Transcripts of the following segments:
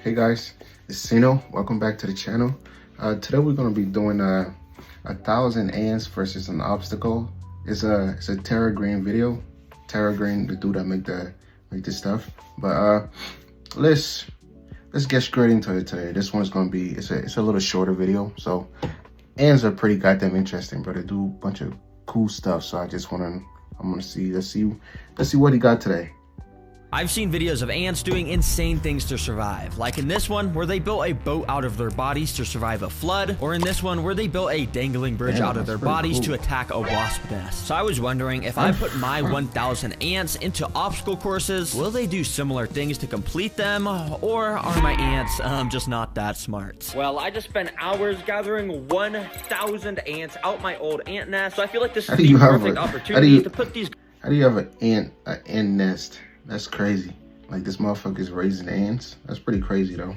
Hey guys, it's Sino. Welcome back to the channel. Today we're gonna be doing a 1,000 ants versus an obstacle. It's a Tara Green video. Tara Green, the dude that make this stuff. But let's get straight into it today. This one's gonna be it's a little shorter video. So ants are pretty goddamn interesting, but they do a bunch of cool stuff. So let's see what he got today. I've seen videos of ants doing insane things to survive, like in this one where they built a boat out of their bodies to survive a flood, or in this one where they built a dangling bridge out of their bodies to attack a wasp nest. So I was wondering, if I put my 1,000 ants into obstacle courses, will they do similar things to complete them, or are my ants just not that smart? Well, I just spent hours gathering 1,000 ants out my old ant nest, so I feel like this is the perfect opportunity to put these... How do you have an ant nest? That's crazy. Like, this motherfucker's raising ants. That's pretty crazy though.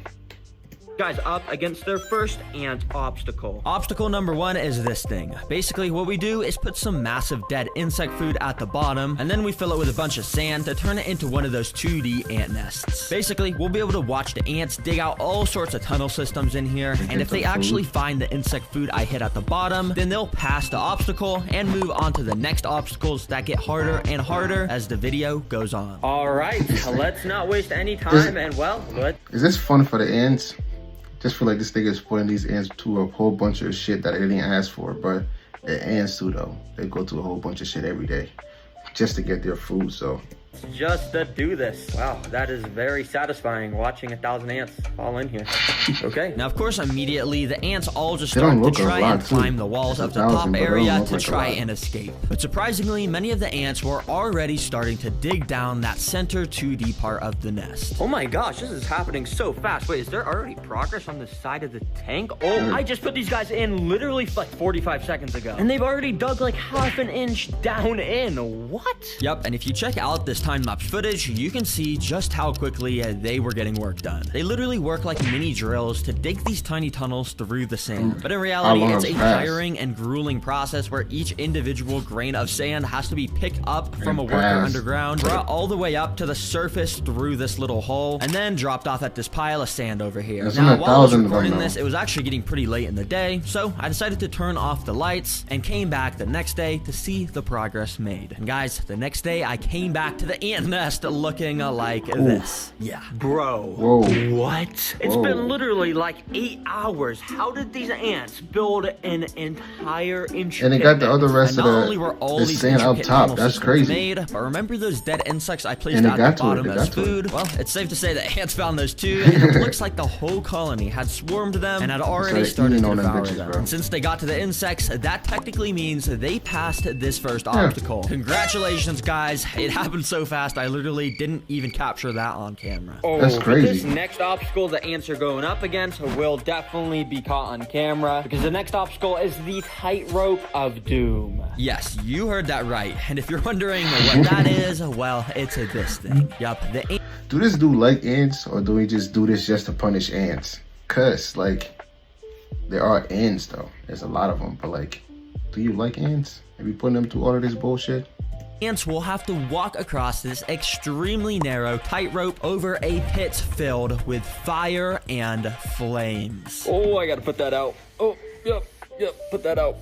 Guys up against their first ant obstacle. Obstacle number 1 is this thing. Basically, what we do is put some massive dead insect food at the bottom, and then we fill it with a bunch of sand to turn it into one of those 2D ant nests. Basically, we'll be able to watch the ants dig out all sorts of tunnel systems in here, and if they actually find the insect food I hit at the bottom, then they'll pass the obstacle and move on to the next obstacles that get harder and harder as the video goes on. Alright, let's not waste any time, Is this fun for the ants? Just feel like this nigga is putting these ants to a whole bunch of shit that they didn't ask for, but the ants too though. They go through a whole bunch of shit every day just to get their food, so. Just to do this. Wow, that is very satisfying, watching 1,000 ants all in here. Okay. Now, of course, immediately, the ants all just start to try and climb the walls of the top area to try and escape. But surprisingly, many of the ants were already starting to dig down that center 2D part of the nest. Oh my gosh, this is happening so fast. Wait, is there already progress on the side of the tank? Oh, I just put these guys in literally like 45 seconds ago, and they've already dug like half an inch down in. What? Yep, and if you check out this time-lapse footage, you can see just how quickly they were getting work done. They literally work like mini drills to dig these tiny tunnels through the sand. But in reality, it's a tiring and grueling process where each individual grain of sand has to be picked up from a worker underground, brought all the way up to the surface through this little hole, and then dropped off at this pile of sand over here. Now, while I was recording this, it was actually getting pretty late in the day, so I decided to turn off the lights and came back the next day to see the progress made. And guys, the next day I came back to the ant nest looking like this. Yeah. Bro. Whoa. What? It's been literally like 8 hours. How did these ants build an entire inch? And they got the other rest of the sand up top. That's crazy. Made, but remember those dead insects I placed at the bottom as food? Well, it's safe to say that ants found those too, and it looks like the whole colony had swarmed them and had already started to devour them. And since they got to the insects, that technically means they passed this first obstacle. Congratulations, guys. It happened so fast, I literally didn't even capture that on camera. Oh, that's crazy. This next obstacle the ants are going up against will definitely be caught on camera, because the next obstacle is the tightrope of doom. Yes, you heard that right. And if you're wondering what that is, well, it's this thing. Yup, do this dude like ants, or do we just do this just to punish ants? Cause like, there are ants though. There's a lot of them, but like, do you like ants? Have you putting them through all of this bullshit? Ants will have to walk across this extremely narrow tightrope over a pit filled with fire and flames. Oh, I gotta put that out. Oh, yep, put that out.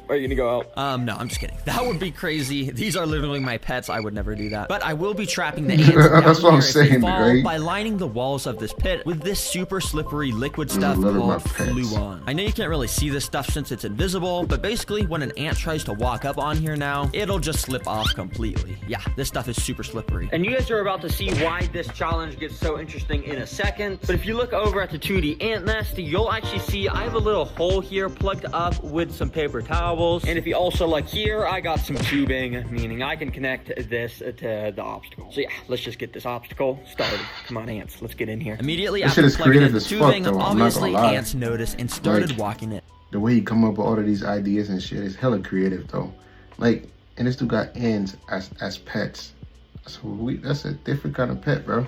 Are you gonna go out? No, I'm just kidding. That would be crazy. These are literally my pets. I would never do that. But I will be trapping the ants down That's what I'm here saying, if they fall right? by lining the walls of this pit with this super slippery liquid stuff called Fluon. I know you can't really see this stuff since it's invisible, but basically when an ant tries to walk up on here now, it'll just slip off completely. Yeah, this stuff is super slippery. And you guys are about to see why this challenge gets so interesting in a second. But if you look over at the 2D ant nest, you'll actually see I have a little hole here plugged up with some paper towels, and if you also look here, I got some tubing, meaning I can connect this to the obstacle. So yeah, let's just get this obstacle started. Come on, ants, let's get in here. Immediately after plugging in the tubing, obviously ants noticed and started walking it. The way he come up with all of these ideas and shit is hella creative though. Like, and this dude got ants as pets. So that's a different kind of pet, bro.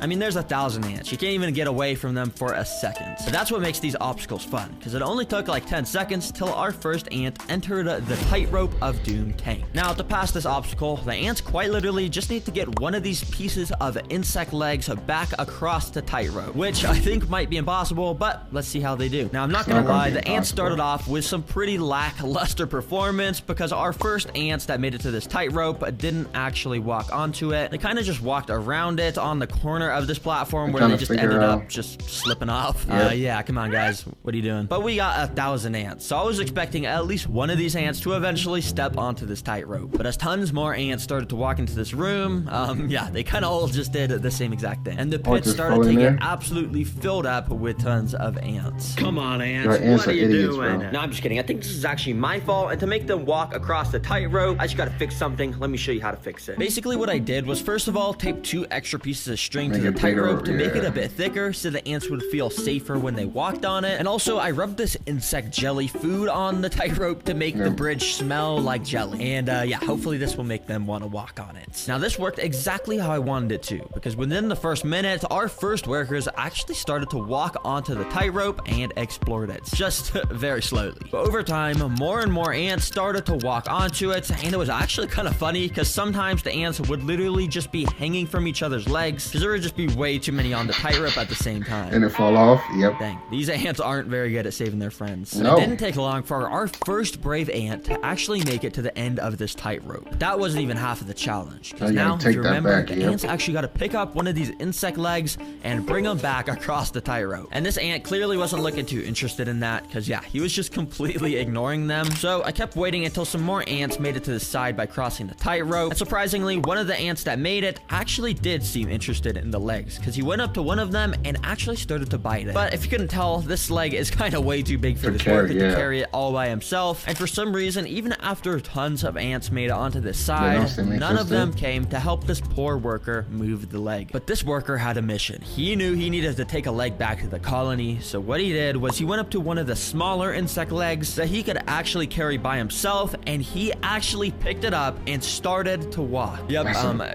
I mean, there's 1,000 ants. You can't even get away from them for a second. But that's what makes these obstacles fun, because it only took like 10 seconds till our first ant entered the tightrope of doom tank. Now, to pass this obstacle, the ants quite literally just need to get one of these pieces of insect legs back across the tightrope, which I think might be impossible, but let's see how they do. Now, I'm not gonna lie, the ants started off with some pretty lackluster performance, because our first ants that made it to this tightrope didn't actually walk onto it. They kind of just walked around it on the corner of this platform where they just ended up just slipping off. Yeah, come on, guys. What are you doing? But we got 1,000 ants, so I was expecting at least one of these ants to eventually step onto this tightrope. But as tons more ants started to walk into this room, yeah, they kind of all just did the same exact thing. And the pit started to get absolutely filled up with tons of ants. Come on, ants. What are you doing? No, I'm just kidding. I think this is actually my fault, and to make them walk across the tightrope, I just gotta fix something. Let me show you how to fix it. Basically, what I did was, first of all, tape 2 extra pieces of string to the tightrope to make it a bit thicker so the ants would feel safer when they walked on it. And also, I rubbed this insect jelly food on the tightrope to make the bridge smell like jelly. And yeah, hopefully this will make them want to walk on it. Now, this worked exactly how I wanted it to, because within the first minute, our first workers actually started to walk onto the tightrope and explored it, just very slowly. But over time, more and more ants started to walk onto it, and it was actually kind of funny, because sometimes the ants would literally just be hanging from each other's legs, because there would just be way too many on the tightrope at the same time. And it fall off. Yep. Dang, these ants aren't very good at saving their friends. No. It didn't take long for our first brave ant to actually make it to the end of this tightrope. That wasn't even half of the challenge, because now, if you remember, the ants actually got to pick up one of these insect legs and bring them back across the tightrope. And this ant clearly wasn't looking too interested in that, because yeah, he was just completely ignoring them. So I kept waiting until some more ants made it to the side by crossing the tightrope. And surprisingly, one of the ants that made it actually did seem interested in the legs, because he went up to one of them and actually started to bite it. But if you couldn't tell, this leg is kind of way too big for this worker to carry it all by himself. And for some reason, even after tons of ants made it onto this side, none of them came to help this poor worker move the leg. But this worker had a mission. He knew he needed to take a leg back to the colony, so what he did was he went up to one of the smaller insect legs that he could actually carry by himself, and he actually picked it up and started to walk. Yep,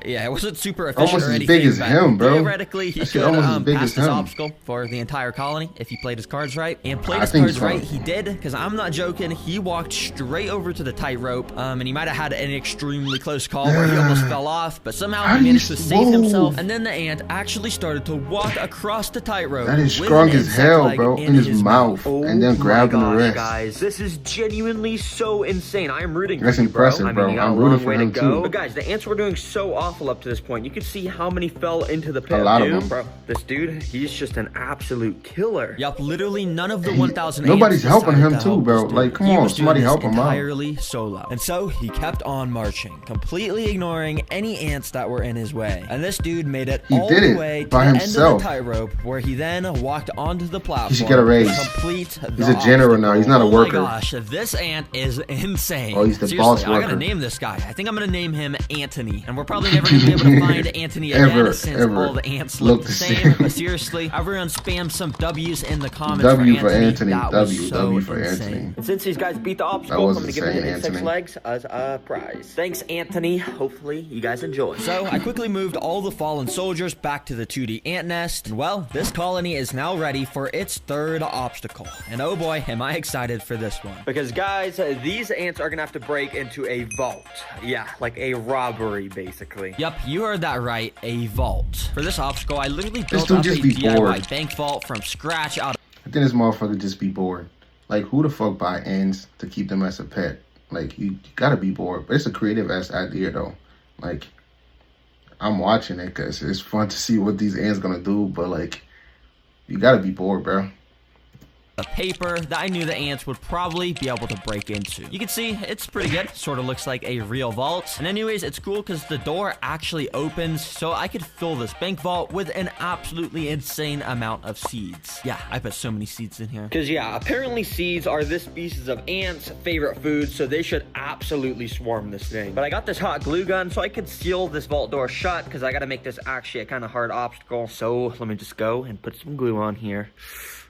yeah, it wasn't super efficient almost or anything, as big as him, bro. Theoretically, he could pass this obstacle for the entire colony if he played his cards right. And played his cards right, he did, because I'm not joking. He walked straight over to the tightrope, and he might have had an extremely close call where he almost fell off, but somehow he managed to save himself. And then the ant actually started to walk across the tightrope. That is strong as hell, bro, in his mouth, and then grabbing the wrist. Guys, this is genuinely so insane. I am rooting for That's you, bro. impressive, bro. I'm rooting for him too. But guys, the ants were doing so awful up to this point. You could see how many fell into the pit. A lot of them. Bro, this dude, he's just an absolute killer. Yup, literally none of the 1,000 nobody's helping him too, bro. Like, come on, somebody help him out. Entirely solo. And so he kept on marching, completely ignoring any ants that were in his way. And this dude made it all the way to the end of the tightrope, where he then walked onto the platform. He should get a raise. He's a general now. He's not a worker. Oh my gosh, this ant is insane. Oh, he's the boss worker. I gotta name this guy. I think I'm gonna name him Antony. And we're probably never gonna be able to find Antony again, since all the ants look the same. But seriously, everyone spam some W's in the comments for Antony. W for Antony. And since these guys beat the obstacle, I'm gonna give them the insect legs as a prize. Thanks, Antony. Hopefully you guys enjoy. So I quickly moved all the fallen soldiers back to the 2D ant nest. And well, this colony is now ready for its third obstacle. And oh boy, am I excited for this one. Because guys, these ants are gonna have to break into a vault. Yeah, like a robbery, basically. Yep, you heard that right, a vault. For this obstacle, I literally built up a DIY bank vault from scratch out. I think this motherfucker just be bored. Like, who the fuck buy ants to keep them as a pet? Like, you gotta be bored. But it's a creative ass idea though. Like, I'm watching it because it's fun to see what these ants gonna do. But like, you gotta be bored, bro. A paper that I knew the ants would probably be able to break into. You can see it's pretty good. Sort of looks like a real vault. And anyways, it's cool because the door actually opens, so I could fill this bank vault with an absolutely insane amount of seeds. Yeah, I put so many seeds in here. Because yeah, apparently seeds are this species of ants' favorite food, so they should absolutely swarm this thing. But I got this hot glue gun, so I could seal this vault door shut, because I got to make this actually a kind of hard obstacle. So let me just go and put some glue on here.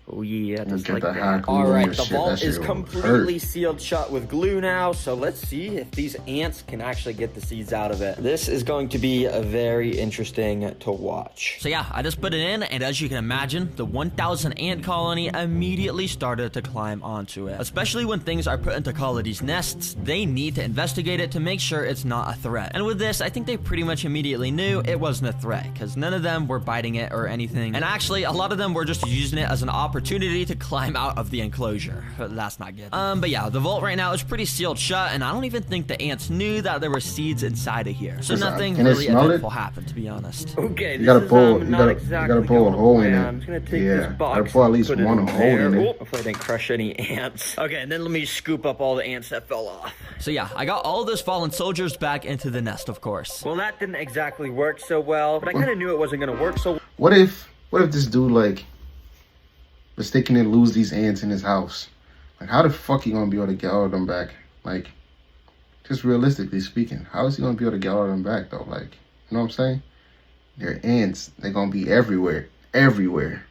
Oh yeah, just Get like the hot that. glue All on right, your the shit. vault That shit is will completely hurt. sealed shut with glue now. So let's see if these ants can actually get the seeds out of it. This is going to be very interesting to watch. So yeah, I just put it in, and as you can imagine, the 1,000 ant colony immediately started to climb onto it. Especially when things are put into colonies' nests, they need to investigate it to make sure it's not a threat. And with this, I think they pretty much immediately knew it wasn't a threat, because none of them were biting it or anything. And actually, a lot of them were just using it as an opportunity to climb out of the enclosure. But that's not good. But yeah, the vault right now is pretty sealed shut, and I don't even think the ants knew that there were seeds inside of here. So nothing really eventful happened, to be honest. Okay, you gotta pull a hole in it. I'm just gonna take this box. Gotta pull at least one hole in it. Hopefully I didn't crush any ants. Okay, and then let me scoop up all the ants that fell off. So yeah, I got all those fallen soldiers back into the nest, of course. Well, that didn't exactly work so well, but I kind of knew it wasn't gonna work so well. What if this dude, like, mistakenly lose these ants in his house? Like, how the fuck he gonna be able to get all of them back? Like, just realistically speaking, how is he gonna be able to get all of them back, though? Like, you know what I'm saying? They're ants. They're gonna be everywhere. Everywhere.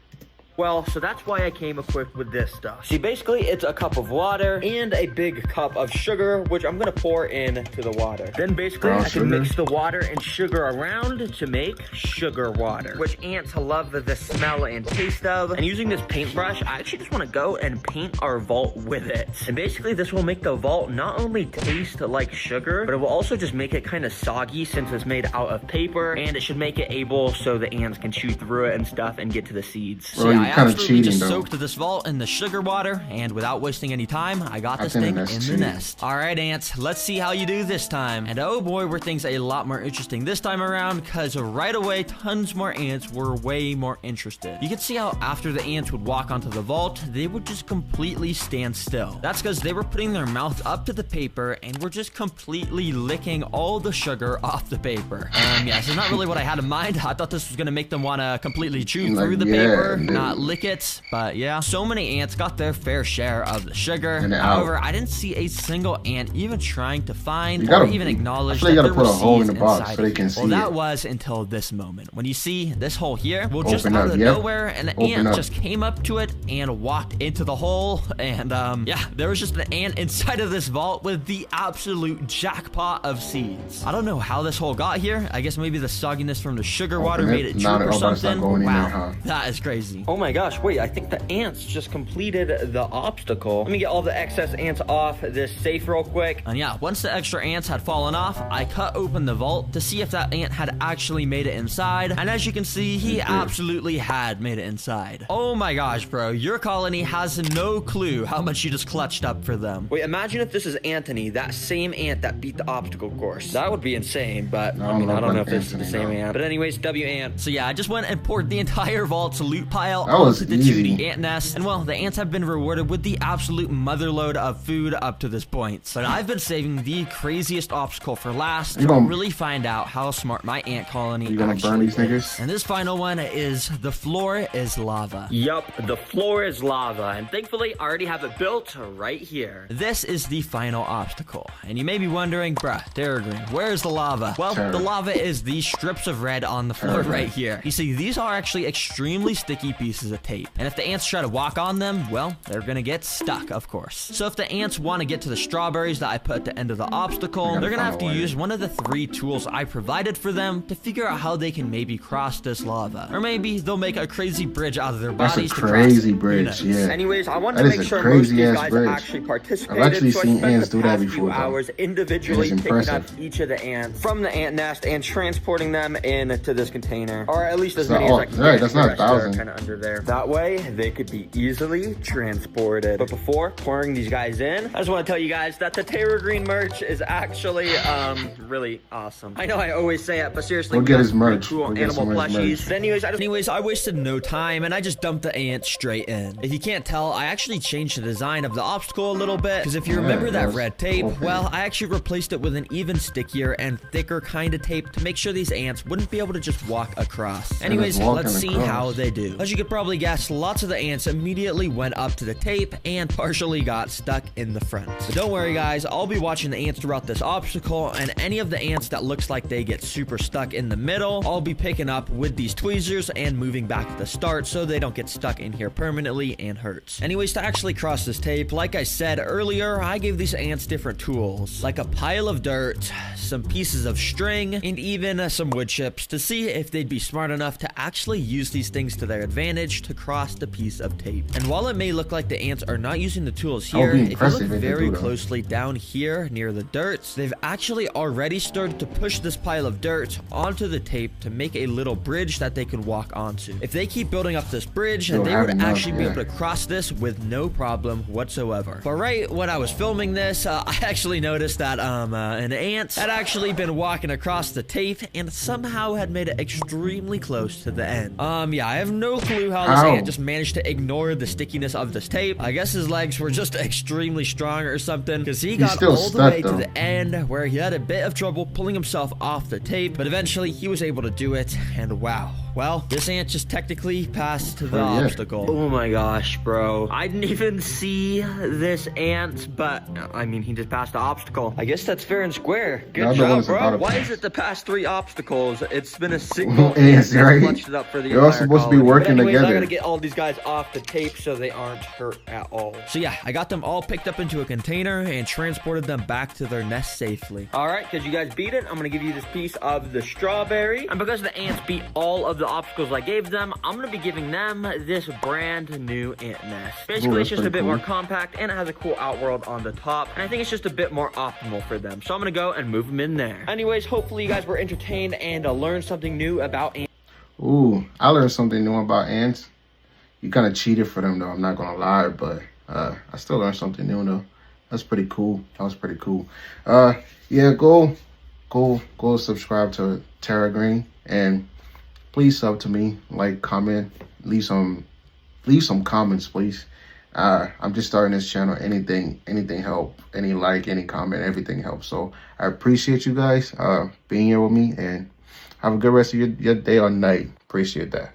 Well, so that's why I came equipped with this stuff. See, basically, it's a cup of water and a big cup of sugar, which I'm gonna pour into the water. Then basically, I can mix the water and sugar around to make sugar water, which ants love the smell and taste of. And using this paintbrush, I actually just wanna go and paint our vault with it. And basically, this will make the vault not only taste like sugar, but it will also just make it kind of soggy since it's made out of paper, and it should make it able so the ants can chew through it and stuff and get to the seeds. So yeah, I absolutely just soaked this vault in the sugar water, and without wasting any time, I got this thing in the nest. All right, ants, let's see how you do this time. And oh boy, were things a lot more interesting this time around, because right away, tons more ants were way more interested. You can see how after the ants would walk onto the vault, they would just completely stand still. That's because they were putting their mouth up to the paper and were just completely licking all the sugar off the paper. Yeah, this is not really what I had in mind. I thought this was gonna make them want to completely chew through the paper, not lick it. But yeah, so many ants got their fair share of the sugar. However, I didn't see a single ant even trying to find or even acknowledge that there were seeds inside. Well, that was until this moment. When you see this hole here, well, just out of nowhere, an ant just came up to it and walked into the hole. And yeah, there was just an ant inside of this vault with the absolute jackpot of seeds. I don't know how this hole got here. I guess maybe the sogginess from the sugar water made it droop or something. Wow, that is crazy. Oh my gosh, wait, I think the ants just completed the obstacle. Let me get all the excess ants off this safe real quick. And yeah, once the extra ants had fallen off, I cut open the vault to see if that ant had actually made it inside. And as you can see, he absolutely had made it inside. Oh my gosh, bro, your colony has no clue how much you just clutched up for them. Wait, imagine if this is Anthony, that same ant that beat the obstacle course. That would be insane, but I mean, I don't know if this is the same ant. But anyways, W ant. So yeah, I just went and poured the entire vault's loot pile onto the Judy ant nest. And well, the ants have been rewarded with the absolute motherload of food up to this point. But I've been saving the craziest obstacle for last to really find out how smart my ant colony actually is. And this final one is the floor is lava. Yup, the floor is lava. And thankfully, I already have it built right here. This is the final obstacle. And you may be wondering, bruh, TerraGreen, where's the lava? Well, the lava is these strips of red on the floor right here. You see, these are actually extremely sticky pieces of tape. And if the ants try to walk on them, well, they're gonna get stuck, of course. So if the ants want to get to the strawberries that I put at the end of the obstacle, they're gonna have to use one of the 3 tools I provided for them to figure out how they can maybe cross this lava. Or maybe they'll make a crazy bridge out of their bodies to cross it. That's a crazy bridge, yeah. Anyways, I want to make sure most of you guys actually participated. I've actually seen ants do that before. Hours individually picking up each of the ants from the ant nest and transporting them into this container, or at least as many as I can get. That's not 1,000. Kind of under there. That way, they could be easily transported. But before pouring these guys in, I just want to tell you guys that the TerraGreen merch is actually really awesome. I know I always say it, but seriously, we'll get his merch. Cool animal plushies. Anyways, I wasted no time and I just dumped the ants straight in. If you can't tell, I actually changed the design of the obstacle a little bit, because if you remember that red tape, well, I actually replaced it with an even stickier and thicker kind of tape to make sure these ants wouldn't be able to just walk across. Anyways, let's see how they do. As you could probably probably guessed, lots of the ants immediately went up to the tape and partially got stuck in the front. But don't worry guys, I'll be watching the ants throughout this obstacle, and any of the ants that looks like they get super stuck in the middle, I'll be picking up with these tweezers and moving back at the start so they don't get stuck in here permanently and hurts. Anyways, to actually cross this tape, like I said earlier, I gave these ants different tools, like a pile of dirt, some pieces of string, and even some wood chips to see if they'd be smart enough to actually use these things to their advantage to cross the piece of tape. And while it may look like the ants are not using the tools here, if you look very closely down here near the dirt, they've actually already started to push this pile of dirt onto the tape to make a little bridge that they can walk onto. If they keep building up this bridge, they would actually be able to cross this with no problem whatsoever. But right when I was filming this, I actually noticed that an ant had actually been walking across the tape and somehow had made it extremely close to the end. Yeah, I have no clue how this ant just managed to ignore the stickiness of this tape. I guess his legs were just extremely strong or something, because he got all the way to the end where he had a bit of trouble pulling himself off the tape, but eventually he was able to do it, and wow. Well, this ant just technically passed the obstacle. Oh my gosh, bro. I didn't even see this ant, but I mean, he just passed the obstacle. I guess that's fair and square. Good job, bro. Why is it the past 3 obstacles? It's been a single ant that's clutched it up for the entire They're all supposed to be working together. I gotta get all these guys off the tape so they aren't hurt at all. So yeah, I got them all picked up into a container and transported them back to their nest safely. All right, because you guys beat it, I'm gonna give you this piece of the strawberry. And because the ants beat all of the obstacles I gave them, I'm gonna be giving them this brand new ant nest. Basically, it's just a bit more compact and it has a cool outworld on the top, and I think it's just a bit more optimal for them. So I'm gonna go and move them in there. Anyways, hopefully you guys were entertained and learned something new about ants. Ooh, I learned something new about ants. You kind of cheated for them though, I'm not gonna lie, but I still learned something new though. That's pretty cool. That was pretty cool. Yeah, go subscribe to Tara Green, and please sub to me, like, comment, leave some comments, please. I'm just starting this channel. Anything help, any like, any comment, everything helps. So I appreciate you guys being here with me, and have a good rest of your day or night. Appreciate that.